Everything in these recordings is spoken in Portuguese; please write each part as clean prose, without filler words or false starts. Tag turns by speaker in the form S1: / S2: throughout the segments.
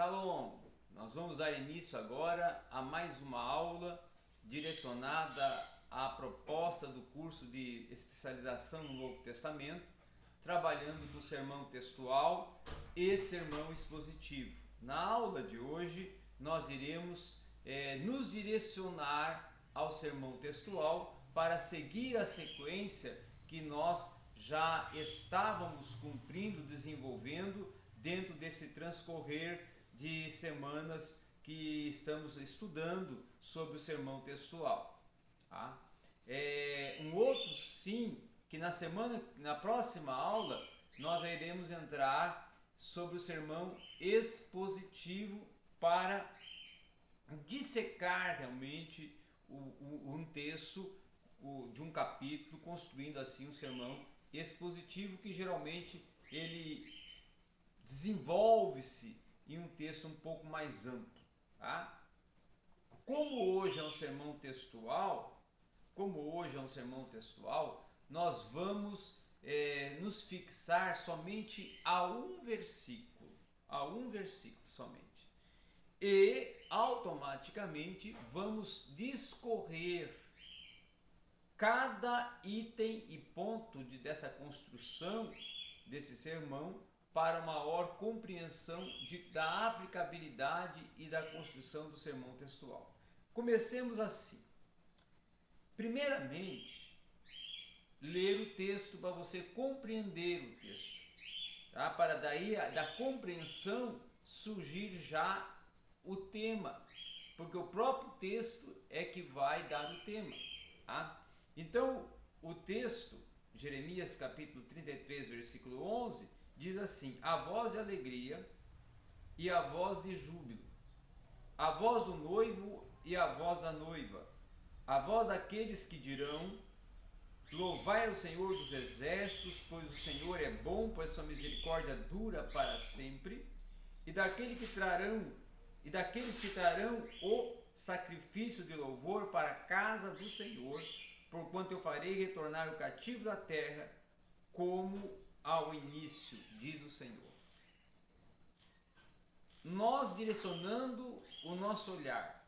S1: Shalom! Nós vamos dar início agora a mais uma aula direcionada à proposta do curso de especialização no Novo Testamento, trabalhando com sermão textual e sermão expositivo. Na aula de hoje, nós iremos nos direcionar ao sermão textual para seguir a sequência que nós já estávamos cumprindo, desenvolvendo dentro desse transcorrer de semanas que estamos estudando sobre o sermão textual. Tá? Um outro sim, que na próxima aula nós já iremos entrar sobre o sermão expositivo para dissecar realmente um texto de um capítulo, construindo assim um sermão expositivo que geralmente ele desenvolve-se em um texto um pouco mais amplo. Tá? Como hoje é um sermão textual, nós vamos nos fixar somente a um versículo somente. E automaticamente vamos discorrer cada item e ponto dessa construção desse sermão para maior compreensão da aplicabilidade e da construção do sermão textual. Comecemos assim. Primeiramente, ler o texto para você compreender o texto. Tá? Para daí, da compreensão, surgir já o tema. Porque o próprio texto é que vai dar o tema. Tá? Então, o texto, Jeremias capítulo 33, versículo 11, diz assim: a voz de alegria e a voz de júbilo, a voz do noivo e a voz da noiva, a voz daqueles que dirão: louvai ao Senhor dos exércitos, pois o Senhor é bom, pois sua misericórdia dura para sempre, e daqueles que trarão o sacrifício de louvor para a casa do Senhor, porquanto eu farei retornar o cativo da terra como ao início, diz o Senhor. Nós direcionando o nosso olhar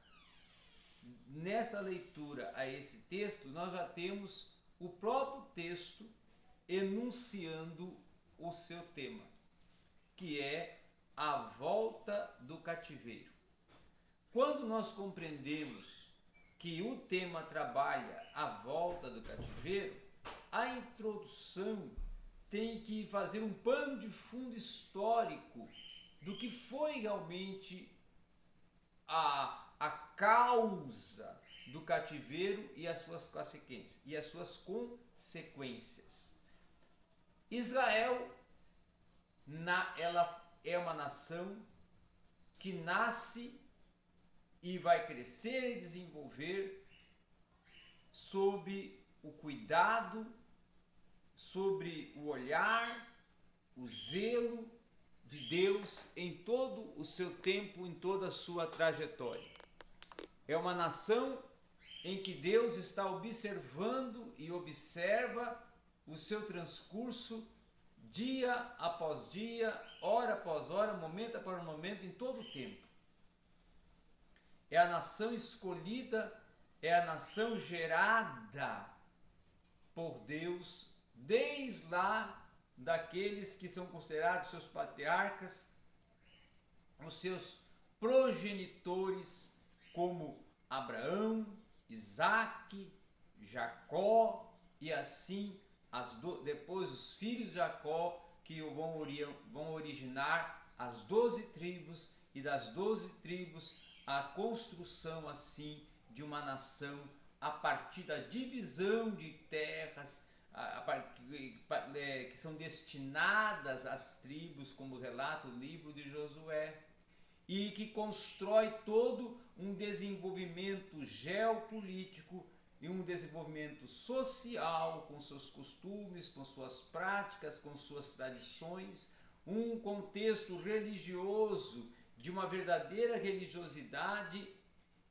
S1: nessa leitura a esse texto, nós já temos o próprio texto enunciando o seu tema, que é a volta do cativeiro. Quando nós compreendemos que o tema trabalha a volta do cativeiro, a introdução tem que fazer um pano de fundo histórico do que foi realmente a causa do cativeiro e as suas consequências. Israel, ela é uma nação que nasce e vai crescer e desenvolver sob o cuidado, sobre o olhar, o zelo de Deus em todo o seu tempo, em toda a sua trajetória. É uma nação em que Deus está observando e observa o seu transcurso dia após dia, hora após hora, momento após momento, em todo o tempo. É a nação escolhida, é a nação gerada por Deus, desde lá daqueles que são considerados seus patriarcas, os seus progenitores, como Abraão, Isaque, Jacó, e assim depois os filhos de Jacó, que vão originar as 12 tribos, e das 12 tribos a construção assim de uma nação a partir da divisão de terras que são destinadas às tribos, como relata o livro de Josué, e que constrói todo um desenvolvimento geopolítico e um desenvolvimento social, com seus costumes, com suas práticas, com suas tradições, um contexto religioso, de uma verdadeira religiosidade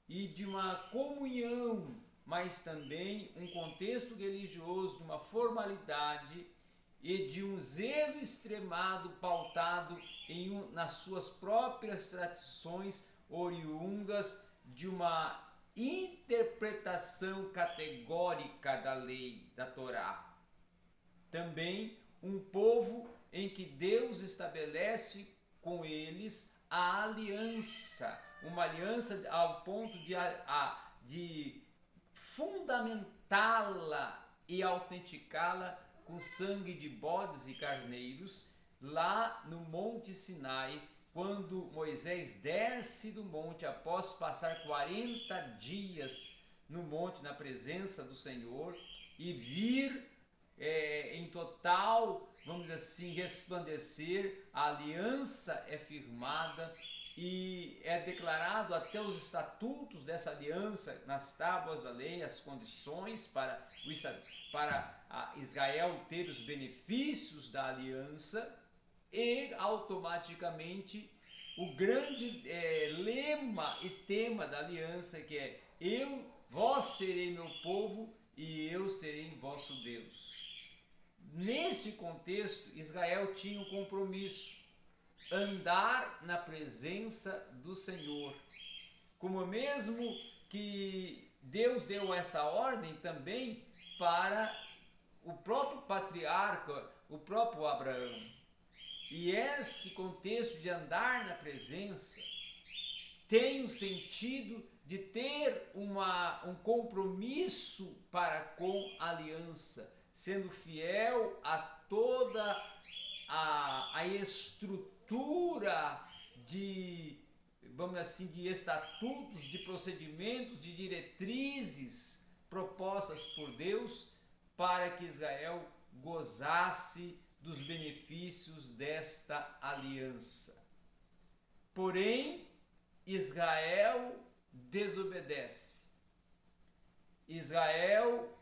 S1: e de uma comunhão, mas também um contexto religioso de uma formalidade e de um zelo extremado pautado nas suas próprias tradições oriundas de uma interpretação categórica da lei, da Torá. Também um povo em que Deus estabelece com eles a aliança, uma aliança ao ponto de fundamentá-la e autenticá-la com sangue de bodes e carneiros, lá no Monte Sinai, quando Moisés desce do monte após passar 40 dias no monte na presença do Senhor e vir em total, vamos dizer assim, resplandecer, a aliança é firmada e é declarado até os estatutos dessa aliança nas tábuas da lei, as condições para Israel ter os benefícios da aliança, e automaticamente o grande lema e tema da aliança, que é: vós serei meu povo e eu serei vosso Deus. Nesse contexto, Israel tinha um compromisso: andar na presença do Senhor. Como mesmo que Deus deu essa ordem também para o próprio patriarca, o próprio Abraão. E esse contexto de andar na presença tem o sentido de ter um compromisso para com a aliança, sendo fiel a toda a estrutura de, vamos assim, de estatutos, de procedimentos, de diretrizes propostas por Deus para que Israel gozasse dos benefícios desta aliança. Porém, Israel desobedece. Israel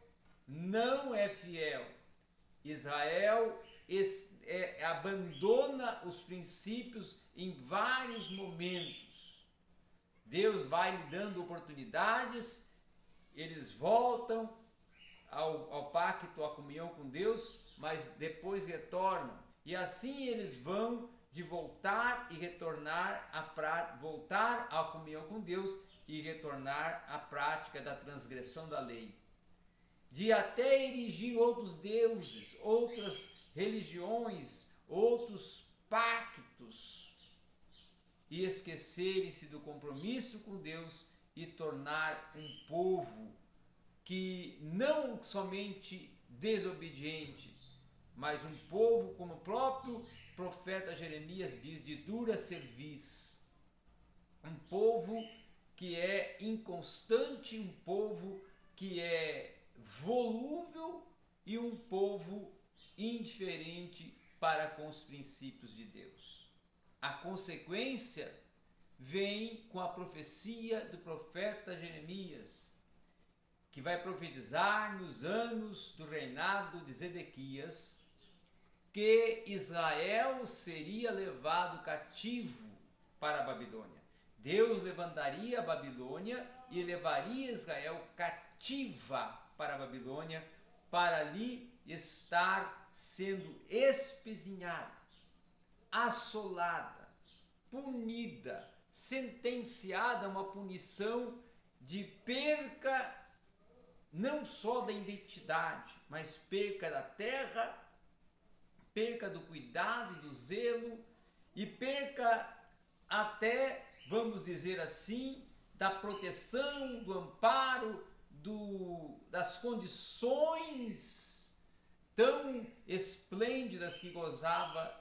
S1: não é fiel. Israel abandona os princípios em vários momentos. Deus vai lhe dando oportunidades, eles voltam ao pacto, à comunhão com Deus, mas depois retornam. E assim eles vão de voltar e retornar voltar à comunhão com Deus e retornar à prática da transgressão da lei. De até erigir outros deuses, outras religiões, outros pactos, e esquecerem-se do compromisso com Deus e tornar um povo que não somente desobediente, mas um povo, como o próprio profeta Jeremias diz, de dura cerviz. Um povo que é inconstante, um povo que é volúvel e um povo indiferente para com os princípios de Deus. A consequência vem com a profecia do profeta Jeremias, que vai profetizar nos anos do reinado de Zedequias que Israel seria levado cativo para a Babilônia. Deus levantaria a Babilônia e levaria Israel cativa para a Babilônia, para ali estar sendo espezinhada, assolada, punida, sentenciada a uma punição de perca não só da identidade, mas perca da terra, perca do cuidado e do zelo, e perca até, vamos dizer assim, da proteção, do amparo, das condições tão esplêndidas que gozava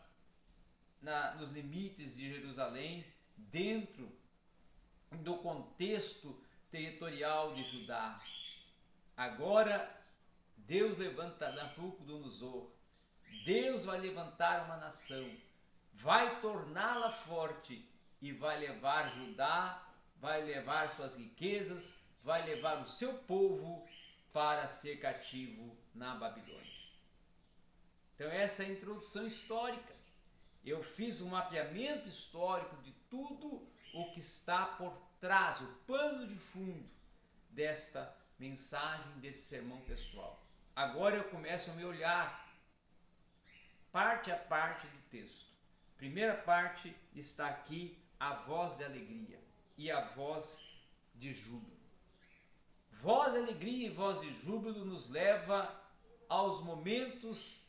S1: nos limites de Jerusalém, dentro do contexto territorial de Judá. Agora, Deus levanta Nabucodonosor. Deus vai levantar uma nação, vai torná-la forte e vai levar Judá, vai levar suas riquezas, vai levar o seu povo para ser cativo na Babilônia. Então essa é a introdução histórica. Eu fiz um mapeamento histórico de tudo o que está por trás, o pano de fundo desta mensagem, desse sermão textual. Agora eu começo a me olhar parte a parte do texto. Primeira parte está aqui a voz de alegria e a voz de júbilo. Voz de alegria e voz de júbilo nos leva aos momentos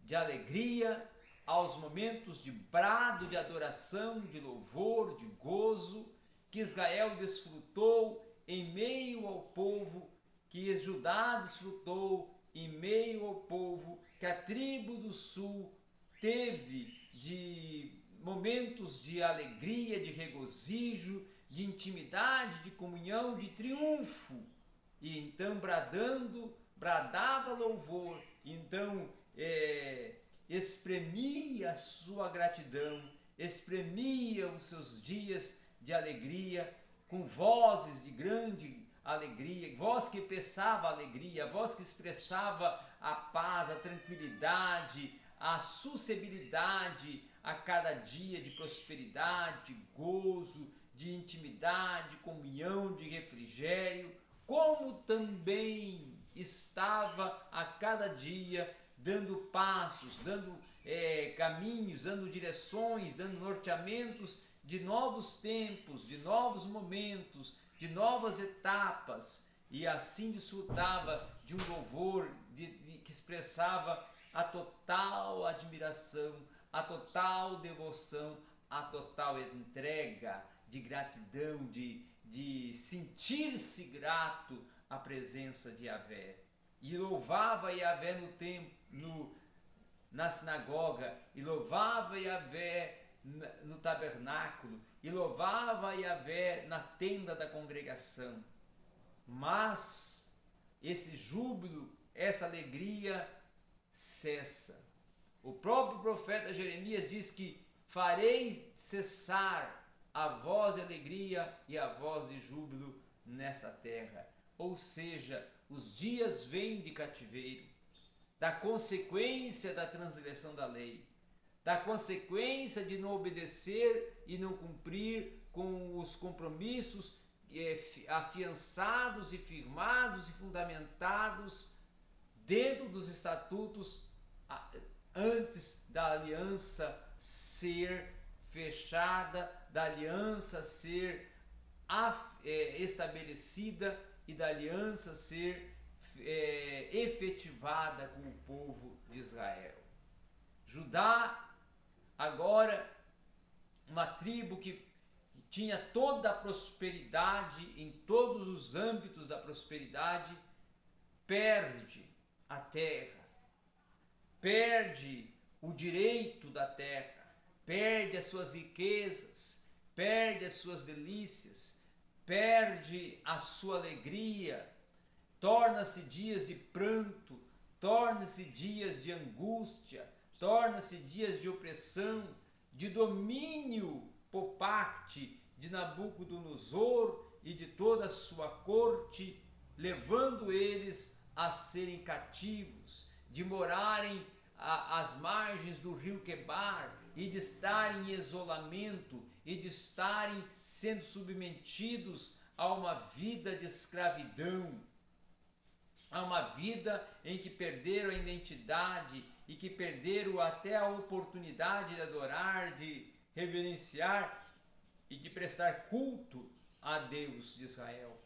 S1: de alegria, aos momentos de brado, de adoração, de louvor, de gozo, que Israel desfrutou em meio ao povo, que Judá desfrutou em meio ao povo, que a tribo do sul teve de momentos de alegria, de regozijo, de intimidade, de comunhão, de triunfo. E então bradava louvor, então espremia a sua gratidão, espremia os seus dias de alegria, com vozes de grande alegria, voz que expressava alegria, voz que expressava a paz, a tranquilidade, a suscetibilidade a cada dia de prosperidade, de gozo, de intimidade, comunhão, de refrigério, como também estava a cada dia dando passos, dando caminhos, dando direções, dando norteamentos de novos tempos, de novos momentos, de novas etapas, e assim desfrutava de um louvor que expressava a total admiração, a total devoção, a total entrega de gratidão, de sentir-se grato à presença de Yahvé. E louvava Yahvé no templo, na sinagoga, e louvava Yahvé no tabernáculo, e louvava Yahvé na tenda da congregação. Mas esse júbilo, essa alegria cessa. O próprio profeta Jeremias diz que farei cessar a voz de alegria e a voz de júbilo nessa terra. Ou seja, os dias vêm de cativeiro, da consequência da transgressão da lei, da consequência de não obedecer e não cumprir com os compromissos afiançados e firmados e fundamentados dentro dos estatutos antes da aliança ser fechada, da aliança ser estabelecida e da aliança ser efetivada com o povo de Israel. Judá, agora uma tribo que tinha toda a prosperidade, em todos os âmbitos da prosperidade, perde a terra, perde o direito da terra, perde as suas riquezas, perde as suas delícias, perde a sua alegria, torna-se dias de pranto, torna-se dias de angústia, torna-se dias de opressão, de domínio por parte de Nabucodonosor e de toda a sua corte, levando eles a serem cativos, de morarem às margens do rio Quebar e de estarem em isolamento e de estarem sendo submetidos a uma vida de escravidão, a uma vida em que perderam a identidade e que perderam até a oportunidade de adorar, de reverenciar e de prestar culto a Deus de Israel.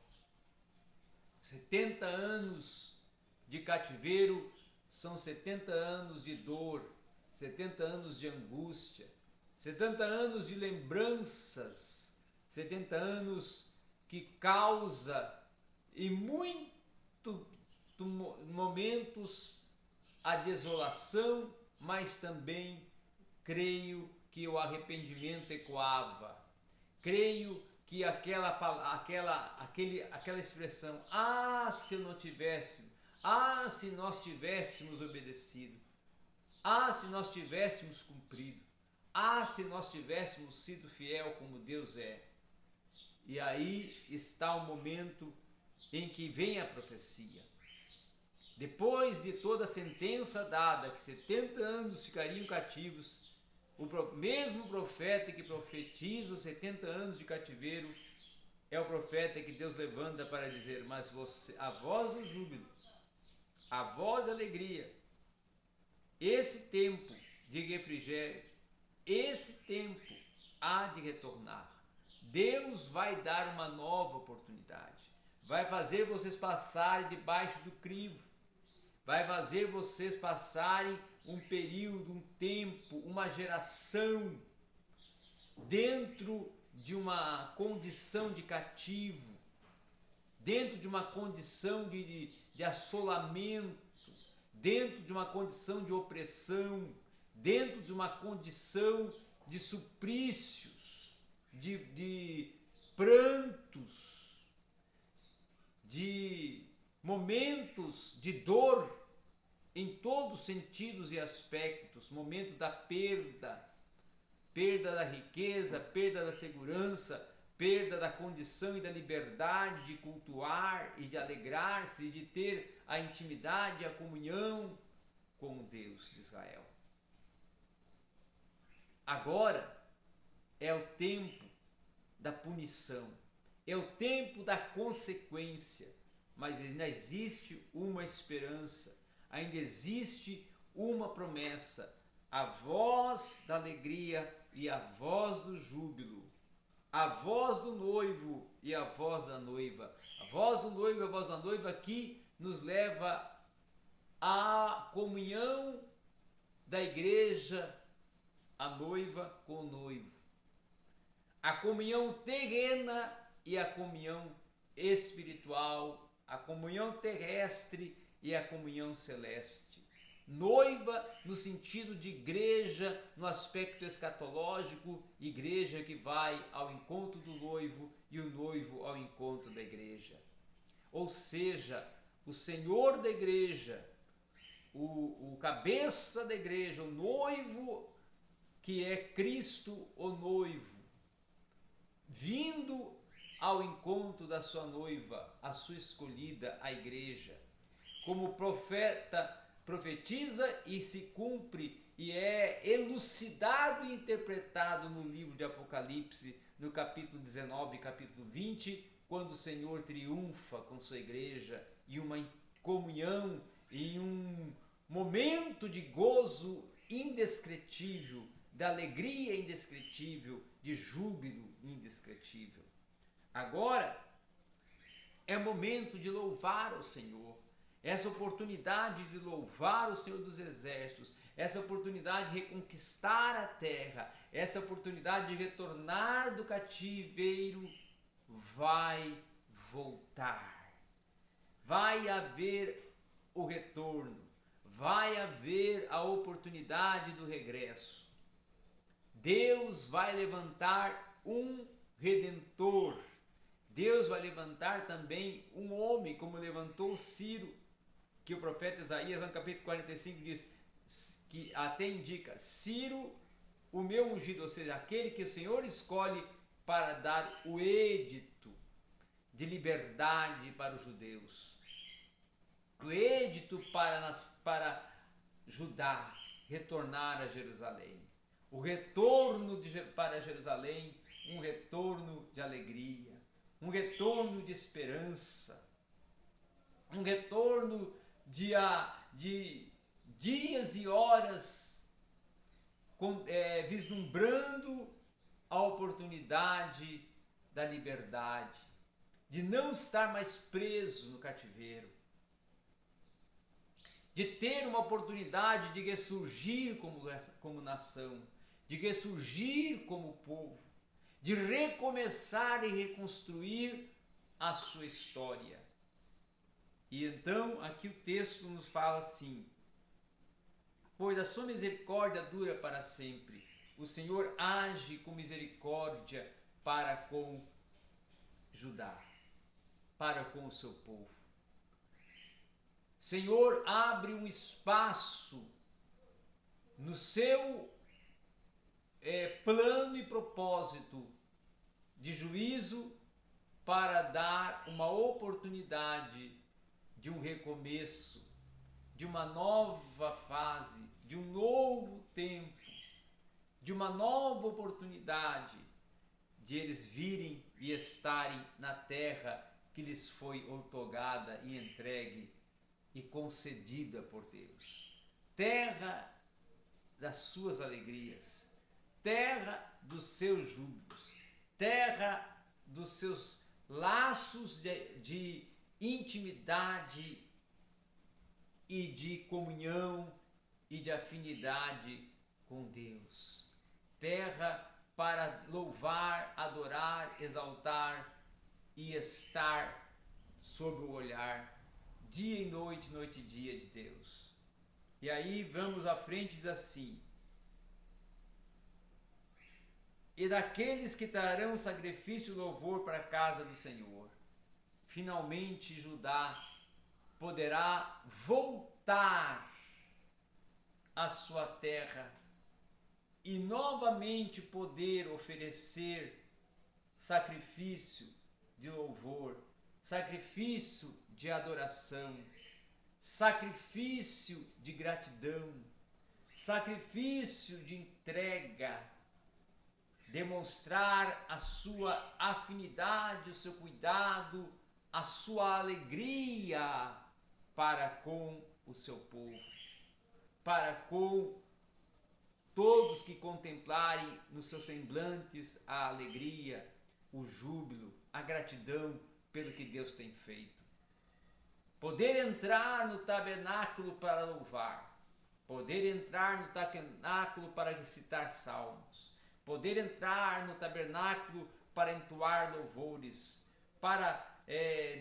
S1: 70 anos de cativeiro são 70 anos de dor, 70 anos de angústia, 70 anos de lembranças, 70 anos que causa em muitos momentos a desolação, mas também creio que o arrependimento ecoava. Creio que aquela expressão, se eu não tivesse, se nós tivéssemos obedecido, se nós tivéssemos cumprido, se nós tivéssemos sido fiel como Deus é. E aí está o momento em que vem a profecia. Depois de toda a sentença dada, que 70 anos ficariam cativos, o mesmo profeta que profetiza os 70 anos de cativeiro é o profeta que Deus levanta para dizer: mas você, a voz do júbilo, a voz da alegria, esse tempo de refrigério, esse tempo há de retornar. Deus vai dar uma nova oportunidade, vai fazer vocês passarem debaixo do crivo, vai fazer vocês passarem um período, um tempo, uma geração dentro de uma condição de cativo, dentro de uma condição de assolamento, dentro de uma condição de opressão, dentro de uma condição de suplícios, de prantos, de momentos de dor em todos os sentidos e aspectos, momento da perda da riqueza, perda da segurança, perda da condição e da liberdade de cultuar e de alegrar-se e de ter a intimidade, a comunhão com o Deus de Israel. Agora é o tempo da punição, é o tempo da consequência, mas ainda existe uma esperança, ainda existe uma promessa, a voz da alegria e a voz do júbilo, a voz do noivo e a voz da noiva. A voz do noivo e a voz da noiva aqui nos leva à comunhão da igreja, a noiva com o noivo. A comunhão terrena e a comunhão espiritual, a comunhão terrestre e a comunhão celeste. Noiva no sentido de igreja, no aspecto escatológico, igreja que vai ao encontro do noivo e o noivo ao encontro da igreja. Ou seja, o Senhor da igreja, o cabeça da igreja, o noivo que é Cristo, o noivo, vindo ao encontro da sua noiva, a sua escolhida, a igreja. Como o profeta profetiza e se cumpre e é elucidado e interpretado no livro de Apocalipse, no capítulo 19 e capítulo 20, quando o Senhor triunfa com sua igreja e uma comunhão e um momento de gozo indescritível, de alegria indescritível, de júbilo indescritível. Agora é momento de louvar ao Senhor. Essa oportunidade de louvar o Senhor dos Exércitos, essa oportunidade de reconquistar a terra, essa oportunidade de retornar do cativeiro, vai voltar. Vai haver o retorno, vai haver a oportunidade do regresso. Deus vai levantar um redentor. Deus vai levantar também um homem, como levantou Ciro, que o profeta Isaías, no capítulo 45, diz, que até indica, Ciro, o meu ungido, ou seja, aquele que o Senhor escolhe para dar o edito de liberdade para os judeus. O edito para Judá retornar a Jerusalém. O retorno para Jerusalém, um retorno de alegria, um retorno de esperança, um retorno de dias e horas vislumbrando a oportunidade da liberdade, de não estar mais preso no cativeiro, de ter uma oportunidade de ressurgir como nação, de ressurgir como povo, de recomeçar e reconstruir a sua história. E então aqui o texto nos fala assim: pois a sua misericórdia dura para sempre, o Senhor age com misericórdia para com Judá, para com o seu povo. Senhor abre um espaço no seu plano e propósito de juízo para dar uma oportunidade de um recomeço, de uma nova fase, de um novo tempo, de uma nova oportunidade de eles virem e estarem na terra que lhes foi outorgada e entregue e concedida por Deus. Terra das suas alegrias, terra dos seus júbilos, terra dos seus laços de intimidade e de comunhão e de afinidade com Deus. Terra para louvar, adorar, exaltar e estar sob o olhar dia e noite, noite e dia de Deus. E aí vamos à frente, diz assim: e daqueles que trarão sacrifício e louvor para a casa do Senhor. Finalmente Judá poderá voltar à sua terra e novamente poder oferecer sacrifício de louvor, sacrifício de adoração, sacrifício de gratidão, sacrifício de entrega, demonstrar a sua afinidade, o seu cuidado, a sua alegria para com o seu povo, para com todos que contemplarem nos seus semblantes a alegria, o júbilo, a gratidão pelo que Deus tem feito. Poder entrar no tabernáculo para louvar, poder entrar no tabernáculo para recitar salmos, poder entrar no tabernáculo para entoar louvores, para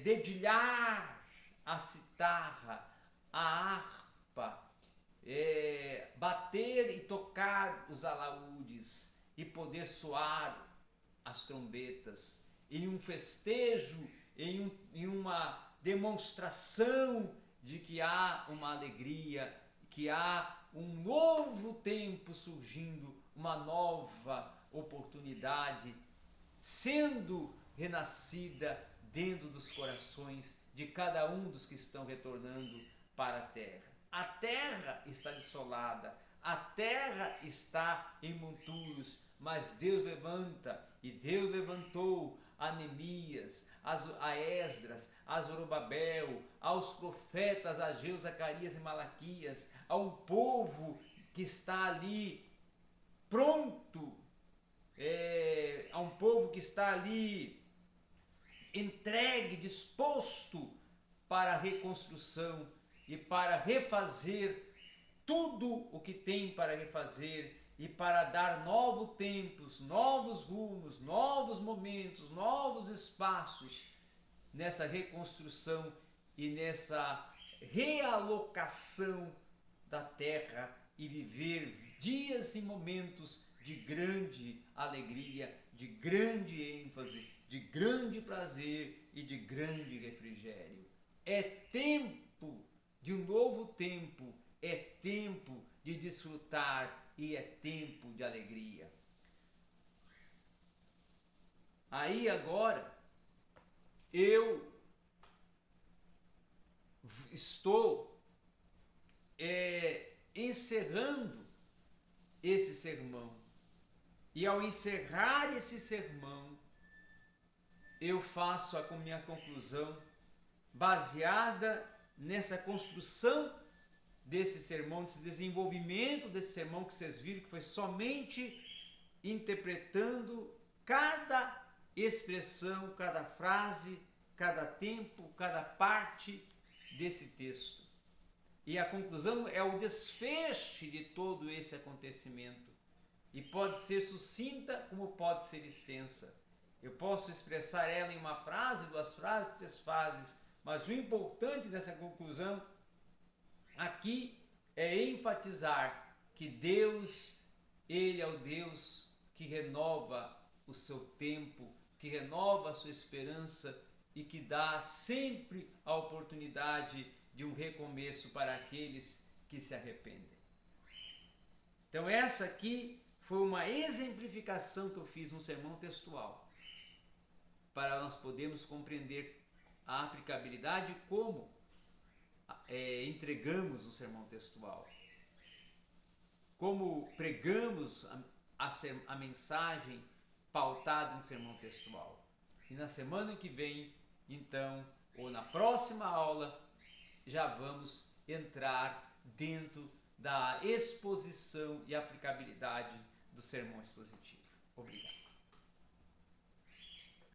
S1: dedilhar a citarra, a harpa, bater e tocar os alaúdes e poder soar as trombetas em um festejo, em uma demonstração de que há uma alegria, que há um novo tempo surgindo, uma nova oportunidade sendo renascida dentro dos corações de cada um dos que estão retornando para a terra. A terra está desolada, a terra está em monturos, mas Deus levanta, e Deus levantou a Neemias, a Esdras, a Zorobabel, aos profetas Ageu, Zacarias e Malaquias, a um povo que está ali pronto, a um povo que está ali entregue, disposto para a reconstrução e para refazer tudo o que tem para refazer e para dar novos tempos, novos rumos, novos momentos, novos espaços nessa reconstrução e nessa realocação da terra e viver dias e momentos de grande alegria, de grande ênfase, de grande prazer e de grande refrigério. É tempo de um novo tempo, é tempo de desfrutar e é tempo de alegria. Aí agora eu estou encerrando esse sermão. E ao encerrar esse sermão, eu faço a minha conclusão baseada nessa construção desse sermão, desse desenvolvimento desse sermão que vocês viram, que foi somente interpretando cada expressão, cada frase, cada tempo, cada parte desse texto. E a conclusão é o desfecho de todo esse acontecimento. E pode ser sucinta como pode ser extensa. Eu posso expressar ela em uma frase, duas frases, três frases, mas o importante dessa conclusão aqui é enfatizar que Deus, Ele é o Deus que renova o seu tempo, que renova a sua esperança e que dá sempre a oportunidade de um recomeço para aqueles que se arrependem. Então essa aqui foi uma exemplificação que eu fiz no sermão textual, para nós podermos compreender a aplicabilidade como entregamos o sermão textual, como pregamos a mensagem pautada em sermão textual. E na semana que vem, então, ou na próxima aula, já vamos entrar dentro da exposição e aplicabilidade do sermão expositivo. Obrigado.